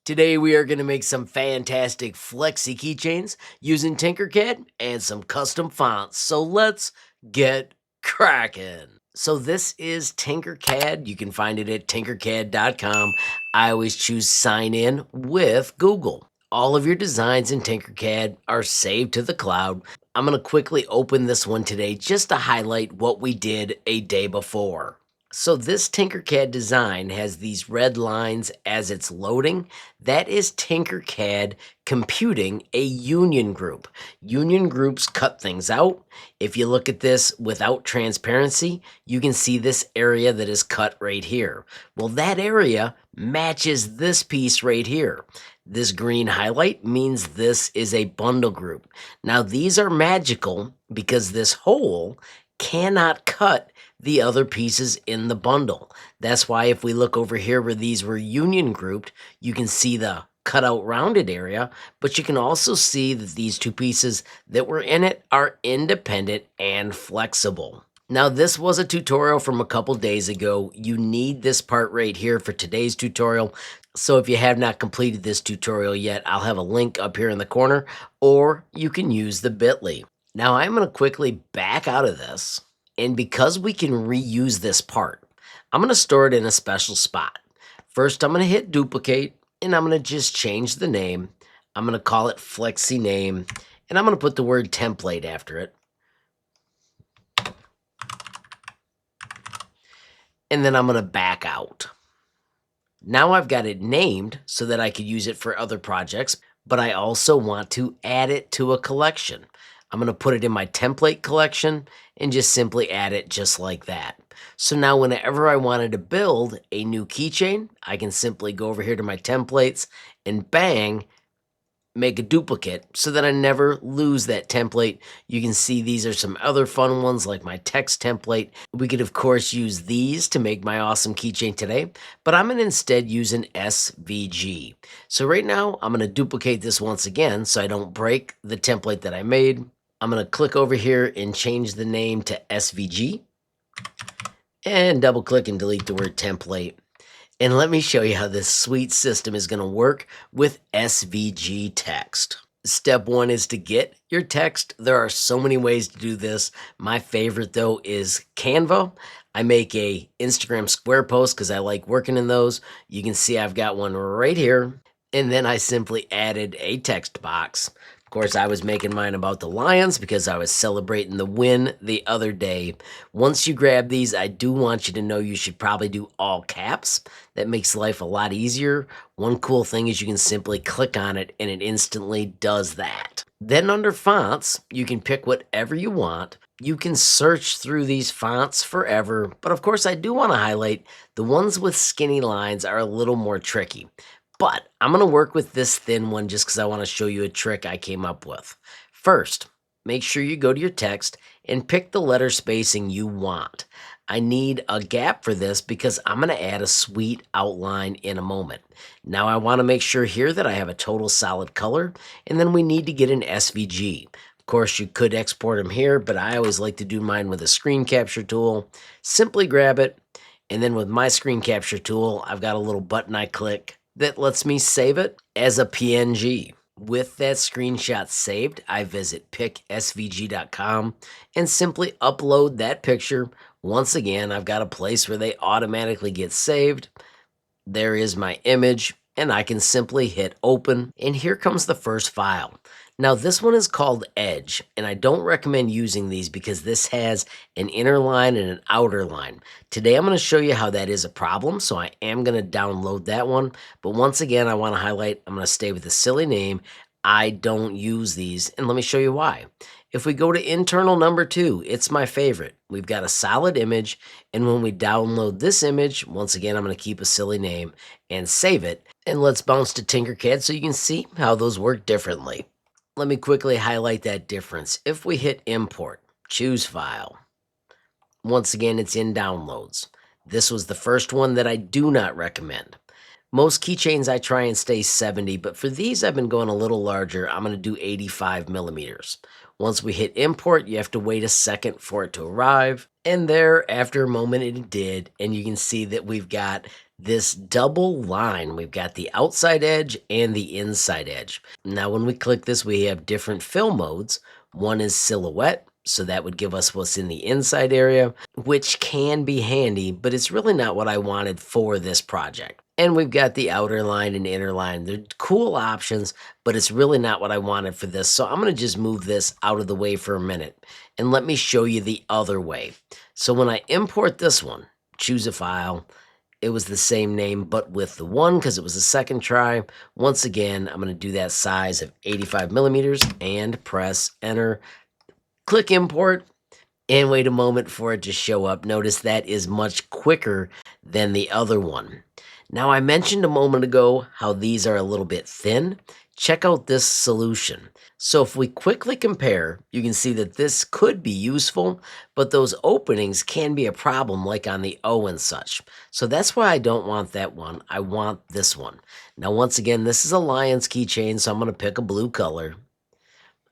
Today we are going to make some fantastic Flexi Keychains using Tinkercad and some custom fonts. So let's get cracking. So this is Tinkercad. You can find it at tinkercad.com. I always choose sign in with Google. All of your designs in Tinkercad are saved to the cloud. I'm going to quickly open this one today just to highlight what we did a day before. So this Tinkercad design has these red lines as it's loading. That is Tinkercad computing a union group. Union groups cut things out. If you look at this without transparency, you can see this area that is cut right here. Well, that area matches this piece right here. This green highlight means this is a bundle group. Now these are magical because this hole cannot cut the other pieces in the bundle. That's why if we look over here where these were union grouped, you can see the cutout rounded area, but you can also see that these two pieces that were in it are independent and flexible. Now this was a tutorial from a couple days ago. You need this part right here for today's tutorial. So if you have not completed this tutorial yet, I'll have a link up here in the corner, or you can use the bit.ly. Now I'm going to quickly back out of this. And because we can reuse this part, I'm going to store it in a special spot. First, I'm going to hit duplicate, and I'm going to just change the name. I'm going to call it Flexi name, and I'm going to put the word template after it. And then I'm going to back out. Now I've got it named so that I could use it for other projects, but I also want to add it to a collection. I'm going to put it in my template collection and just simply add it just like that. So now whenever I wanted to build a new keychain, I can simply go over here to my templates and bang, make a duplicate so that I never lose that template. You can see these are some other fun ones like my text template. We could of course use these to make my awesome keychain today, but I'm going to instead use an SVG. So right now I'm going to duplicate this once again so I don't break the template that I made. I'm going to click over here and change the name to SVG and double click and delete the word template. And let me show you how this sweet system is going to work with SVG text. Step one is to get your text. There are so many ways to do this. My favorite though is Canva. I make a Instagram square post because I like working in those. You can see I've got one right here. And then I simply added a text box. Of course, I was making mine about the Lions because I was celebrating the win the other day. Once you grab these, I do want you to know you should probably do all caps. That makes life a lot easier. One cool thing is you can simply click on it and it instantly does that. Then under fonts, you can pick whatever you want. You can search through these fonts forever, but of course I do want to highlight the ones with skinny lines are a little more tricky. But I'm going to work with this thin one just because I want to show you a trick I came up with. First, make sure you go to your text and pick the letter spacing you want. I need a gap for this because I'm going to add a sweet outline in a moment. Now I want to make sure here that I have a total solid color, and then we need to get an SVG. Of course, you could export them here, but I always like to do mine with a screen capture tool. Simply grab it, and then with my screen capture tool, I've got a little button I click that lets me save it as a PNG. With that screenshot saved, I visit PicSVG.com and simply upload that picture. Once again, I've got a place where they automatically get saved. There is my image, and I can simply hit open, and here comes the first file. Now this one is called Edge, and I don't recommend using these because this has an inner line and an outer line. Today I'm going to show you how that is a problem, so I am going to download that one. But once again, I want to highlight, I'm going to stay with the silly name. I don't use these, and let me show you why. If we go to internal number 2, it's my favorite. We've got a solid image, and when we download this image, once again, I'm going to keep a silly name and save it. And let's bounce to Tinkercad so you can see how those work differently. Let me quickly highlight that difference. If we hit import, choose file, once again, it's in downloads. This was the first one that I do not recommend. Most keychains I try and stay 70, but for these I've been going a little larger. I'm going to do 85 millimeters. Once we hit import, you have to wait a second for it to arrive. And there, after a moment, it did. And you can see that we've got this double line. We've got the outside edge and the inside edge. Now, when we click this, we have different fill modes. One is silhouette, so that would give us what's in the inside area, which can be handy, but it's really not what I wanted for this project. And we've got the outer line and inner line. They're cool options, but it's really not what I wanted for this. So I'm going to just move this out of the way for a minute and let me show you the other way. So when I import this one, choose a file, it was the same name, but with the one, because it was the second try. Once again, I'm going to do that size of 85 millimeters and press enter. Click import and wait a moment for it to show up. Notice that is much quicker than the other one. Now, I mentioned a moment ago how these are a little bit thin. Check out this solution. So if we quickly compare, you can see that this could be useful, but those openings can be a problem like on the O and such. So that's why I don't want that one. I want this one. Now, once again, this is a Lion's keychain, so I'm going to pick a blue color.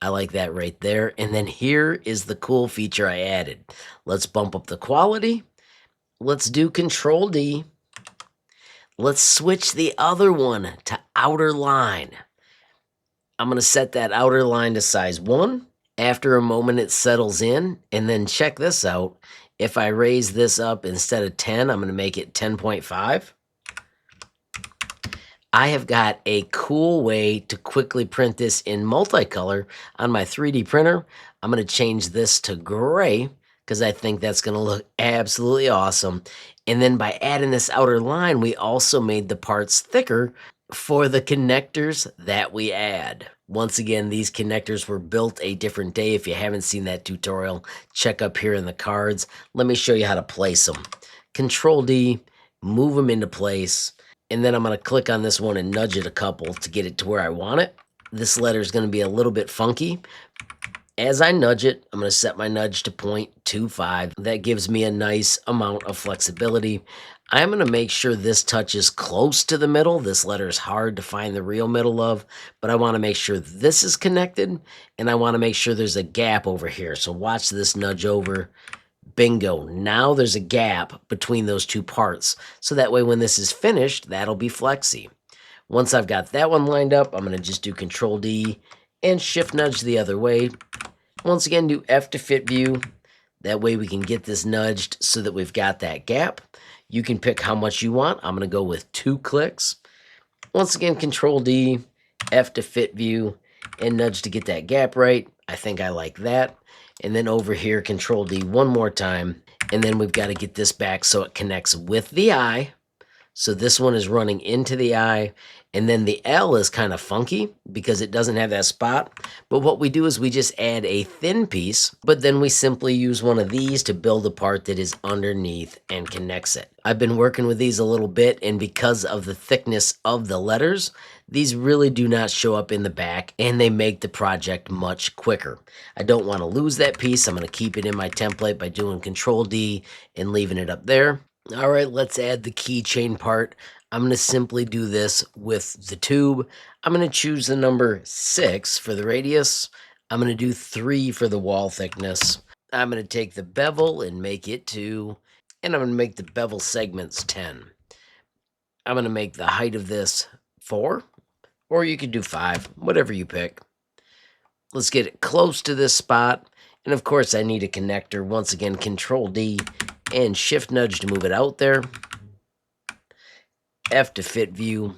I like that right there. And then here is the cool feature I added. Let's bump up the quality. Let's do Control D. Let's switch the other one to outer line. I'm going to set that outer line to size 1. After a moment, it settles in. And then check this out. If I raise this up instead of 10, I'm going to make it 10.5. I have got a cool way to quickly print this in multicolor on my 3D printer. I'm going to change this to gray because I think that's going to look absolutely awesome. And then by adding this outer line, we also made the parts thicker for the connectors that we add. Once again, these connectors were built a different day. If you haven't seen that tutorial, check up here in the cards. Let me show you how to place them. Control D, move them into place. And then I'm going to click on this one and nudge it a couple to get it to where I want it. This letter is going to be a little bit funky. As I nudge it, I'm going to set my nudge to 0.25. That gives me a nice amount of flexibility. I'm going to make sure this touches close to the middle. This letter is hard to find the real middle of, but I want to make sure this is connected, and I want to make sure there's a gap over here. So watch this nudge over. Bingo. Now there's a gap between those two parts. So that way when this is finished, that'll be flexi. Once I've got that one lined up, I'm going to just do Control D and Shift nudge the other way. Once again, do F to fit view. That way we can get this nudged so that we've got that gap. You can pick how much you want. I'm going to go with 2 clicks. Once again, Control D, F to fit view, and nudge to get that gap right. I think I like that. And then over here, Control D one more time. And then we've got to get this back so it connects with the eye. So this one is running into the eye. And then the L is kind of funky because it doesn't have that spot. But what we do is we just add a thin piece, but then we simply use one of these to build a part that is underneath and connects it. I've been working with these a little bit, and because of the thickness of the letters, these really do not show up in the back, and they make the project much quicker. I don't want to lose that piece. I'm going to keep it in my template by doing Control D and leaving it up there. All right, let's add the keychain part. I'm going to simply do this with the tube. I'm going to choose the number 6 for the radius. I'm going to do 3 for the wall thickness. I'm going to take the bevel and make it 2, and I'm going to make the bevel segments 10. I'm going to make the height of this 4, or you could do 5, whatever you pick. Let's get it close to this spot, and of course I need a connector. Once again, Control D and Shift nudge to move it out there. F to fit view.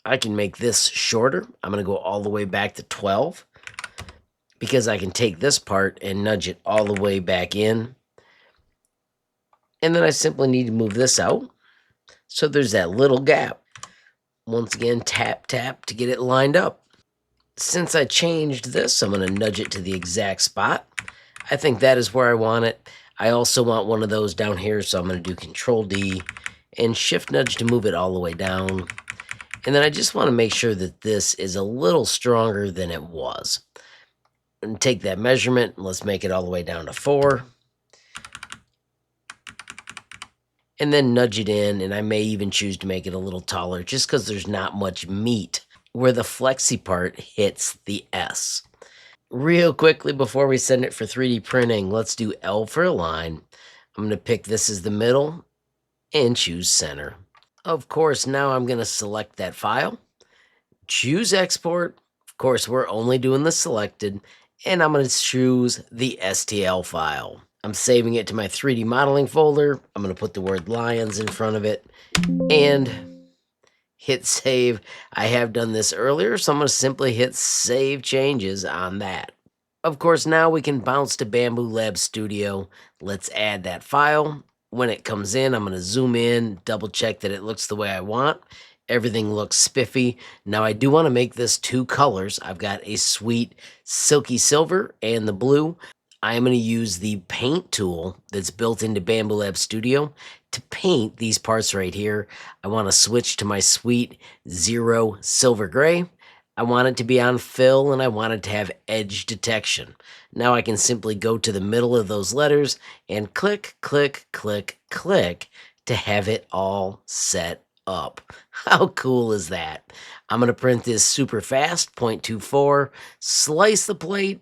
I can make this shorter. I'm going to go all the way back to 12 because I can take this part and nudge it all the way back in. And then I simply need to move this out. So there's that little gap. Once again, tap, tap to get it lined up. Since I changed this, I'm going to nudge it to the exact spot. I think that is where I want it. I also want one of those down here, so I'm going to do Control D and Shift nudge to move it all the way down. And then I just want to make sure that this is a little stronger than it was. And take that measurement, and let's make it all the way down to 4. And then nudge it in, and I may even choose to make it a little taller just because there's not much meat where the flexi part hits the S. Real quickly before we send it for 3D printing, let's do L for Align. I'm going to pick this as the middle and choose center. Of course, now I'm going to select that file, choose export. Of course, we're only doing the selected, and I'm going to choose the STL file. I'm saving it to my 3D modeling folder. I'm going to put the word lions in front of it and hit save. I have done this earlier, so I'm going to simply hit save changes on that. Of course, now we can bounce to Bambu Lab Studio. Let's add that file. When it comes in, I'm going to zoom in, double check that it looks the way I want. Everything looks spiffy. Now I do want to make this 2 colors. I've got a sweet silky silver and the blue. I am going to use the paint tool that's built into Bambu Lab Studio to paint these parts right here. I want to switch to my sweet 0 silver gray. I want it to be on fill, and I want it to have edge detection. Now I can simply go to the middle of those letters and click, click, click, click to have it all set up. How cool is that? I'm going to print this super fast, 0.24, slice the plate.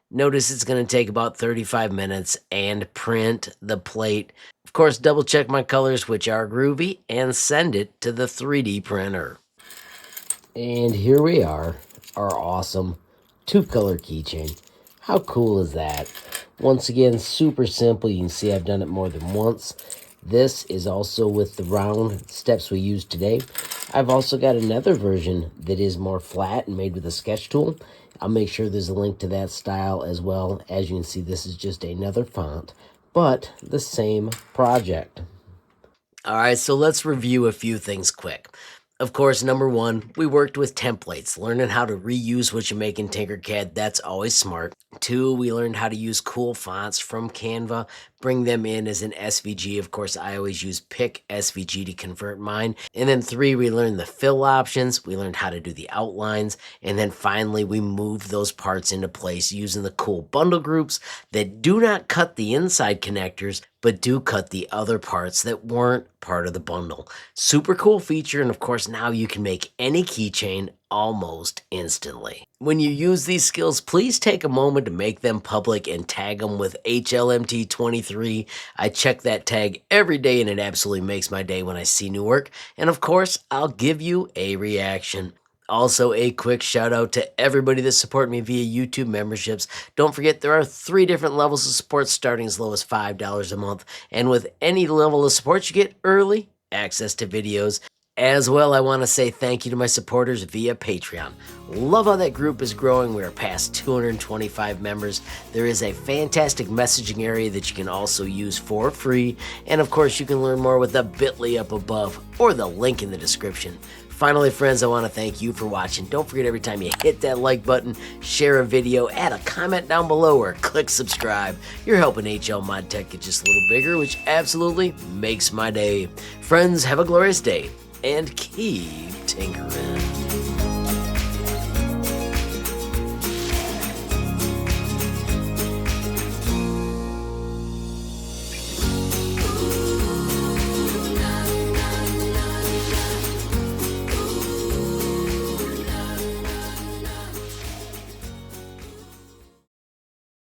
Notice it's going to take about 35 minutes and print the plate. Of course, double check my colors, which are groovy, and send it to the 3D printer. And here we are, our awesome 2-color keychain. How cool is that? Once again, super simple. You can see I've done it more than once. This is also with the round steps we used today. I've also got another version that is more flat and made with a sketch tool. I'll make sure there's a link to that style as well. As you can see, this is just another font, but the same project. All right, so let's review a few things quick. Of course, number 1, we worked with templates, learning how to reuse what you make in Tinkercad. That's always smart. 2, we learned how to use cool fonts from Canva, bring them in as an SVG. Of course, I always use PicSVG to convert mine. And then 3, we learned the fill options. We learned how to do the outlines. And then finally, we moved those parts into place using the cool bundle groups that do not cut the inside connectors, but do cut the other parts that weren't part of the bundle. Super cool feature, and of course now you can make any keychain almost instantly. When you use these skills, please take a moment to make them public and tag them with HLMT23. I check that tag every day and it absolutely makes my day when I see new work. And of course, I'll give you a reaction. Also, a quick shout out to everybody that support me via YouTube memberships. Don't forget there are 3 different levels of support starting as low as $5 a month. And with any level of support, you get early access to videos. As well, I want to say thank you to my supporters via Patreon. Love how that group is growing. We are past 225 members. There is a fantastic messaging area that you can also use for free. And of course, you can learn more with the bit.ly up above or the link in the description. Finally, friends, I want to thank you for watching. Don't forget every time you hit that like button, share a video, add a comment down below, or click subscribe. You're helping HLModTech get just a little bigger, which absolutely makes my day. Friends, have a glorious day, and keep tinkering.